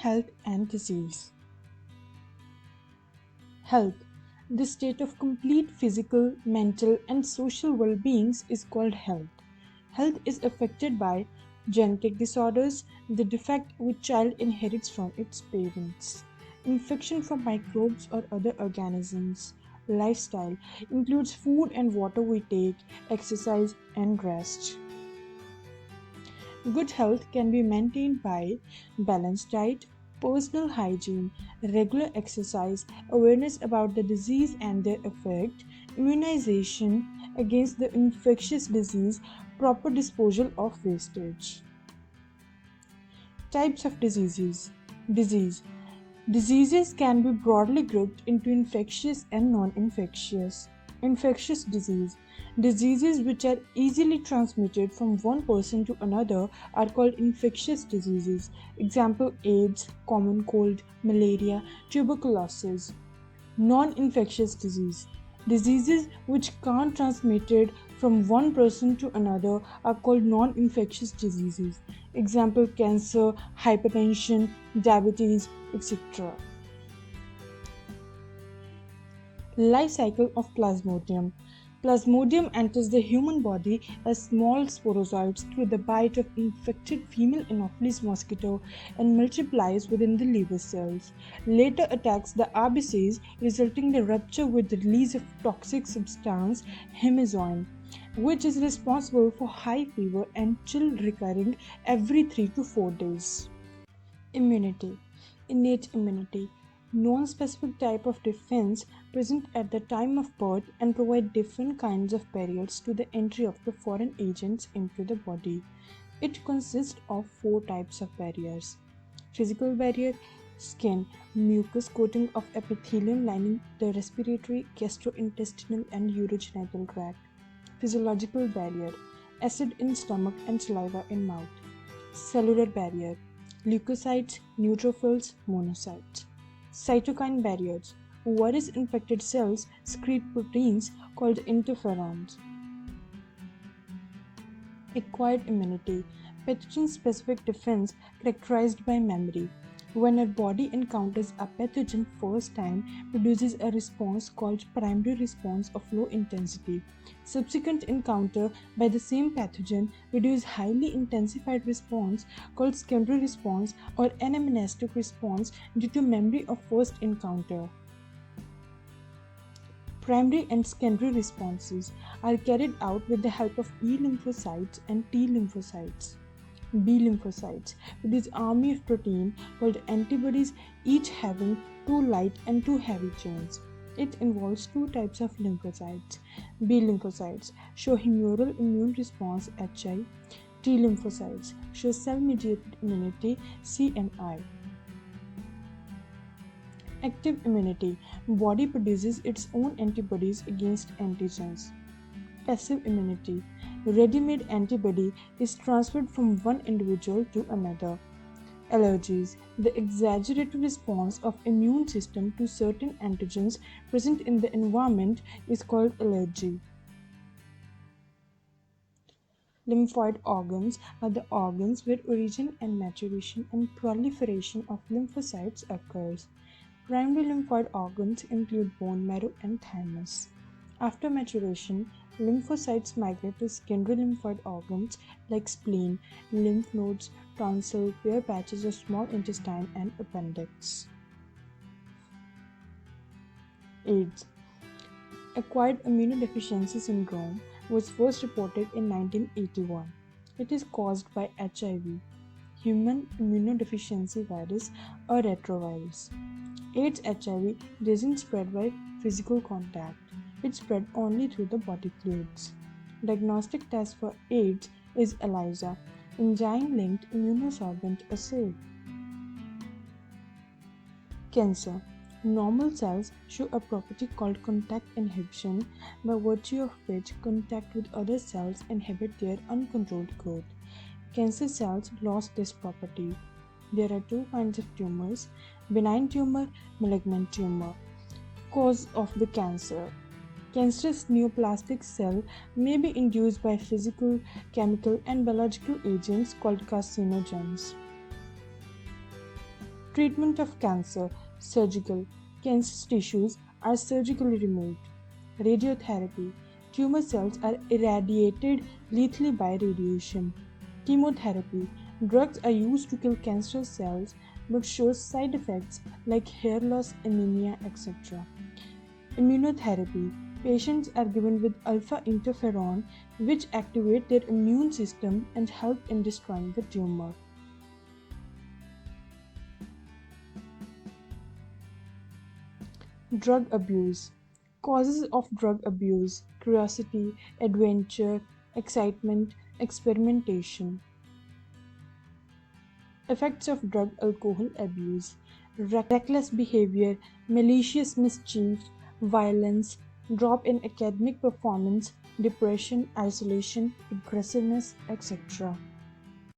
health and disease. Health. The state of complete physical, mental, and social well-being is called health. Health is affected by genetic disorders, the defect which child inherits from its parents, infection from microbes or other organisms. Lifestyle includes food and water we take, exercise and rest. Good health can be maintained by balanced diet, personal hygiene, regular exercise, awareness about the disease and their effect, immunization against the infectious disease, proper disposal of wastage. Types of diseases. Diseases can be broadly grouped into infectious and non-infectious. Infectious diseases which are easily transmitted from one person to another are called infectious diseases. Example: AIDS, common cold, malaria, tuberculosis. Non-infectious diseases which can't transmitted from one person to another are called non-infectious diseases. Example: cancer, hypertension, diabetes, etc. Life cycle of plasmodium. Plasmodium enters the human body as small sporozoites through the bite of infected female Anopheles mosquito and multiplies within the liver cells. Later attacks the RBCs, resulting in the rupture with the release of toxic substance hemazoin, which is responsible for high fever and chill recurring every 3 to 4 days. Immunity. Innate immunity. Non-specific type of defense present at the time of birth and provide different kinds of barriers to the entry of the foreign agents into the body. It consists of 4 types of barriers. Physical barrier, skin, mucous coating of epithelium lining the respiratory, gastrointestinal and urogenital tract. Physiological barrier, acid in stomach and saliva in mouth. Cellular barrier, leukocytes, neutrophils, monocytes. Cytokine barriers. Virus-infected cells secrete proteins called interferons. Acquired immunity. Pathogen-specific defense characterized by memory. When our body encounters a pathogen first time, produces a response called primary response of low intensity. Subsequent encounter by the same pathogen produces highly intensified response called secondary response or anamnestic response due to memory of first encounter. Primary and secondary responses are carried out with the help of E lymphocytes and T lymphocytes. B lymphocytes produce army of protein called antibodies, each having 2 light and 2 heavy chains. It involves 2 types of lymphocytes. B lymphocytes show humoral immune response HI. T lymphocytes show cell-mediated immunity CNI. Active immunity. Body produces its own antibodies against antigens. Passive immunity. Ready-made antibody is transferred from one individual to another. Allergies. The exaggerated response of immune system to certain antigens present in the environment is called allergy. Lymphoid organs are the organs where origin and maturation and proliferation of lymphocytes occurs. Primary lymphoid organs include bone marrow and thymus. After maturation, lymphocytes migrate to secondary lymphoid organs like spleen, lymph nodes, tonsil, bare patches of small intestine, and appendix. AIDS. Acquired immunodeficiency syndrome was first reported in 1981. It is caused by HIV, human immunodeficiency virus or retrovirus. AIDS HIV doesn't spread by physical contact. It spread only through the body fluids. Diagnostic test for AIDS is ELISA, enzyme-linked immunosorbent assay. Cancer. Normal cells show a property called contact inhibition, by virtue of which contact with other cells inhibit their uncontrolled growth. Cancer cells lost this property. There are 2 kinds of tumors: benign tumor, malignant tumor. Cause of the cancer. Cancerous neoplastic cell may be induced by physical, chemical, and biological agents called carcinogens. Treatment of cancer, surgical. Cancer tissues are surgically removed. Radiotherapy. Tumor cells are irradiated lethally by radiation. Chemotherapy. Drugs are used to kill cancerous cells but show side effects like hair loss, anemia, etc. Immunotherapy. Patients are given with alpha interferon, which activate their immune system and help in destroying the tumor. Drug abuse. Causes of drug abuse: curiosity, adventure, excitement, experimentation. Effects of drug alcohol abuse: reckless behavior, malicious mischief, violence, drop in academic performance, depression, isolation, aggressiveness, etc.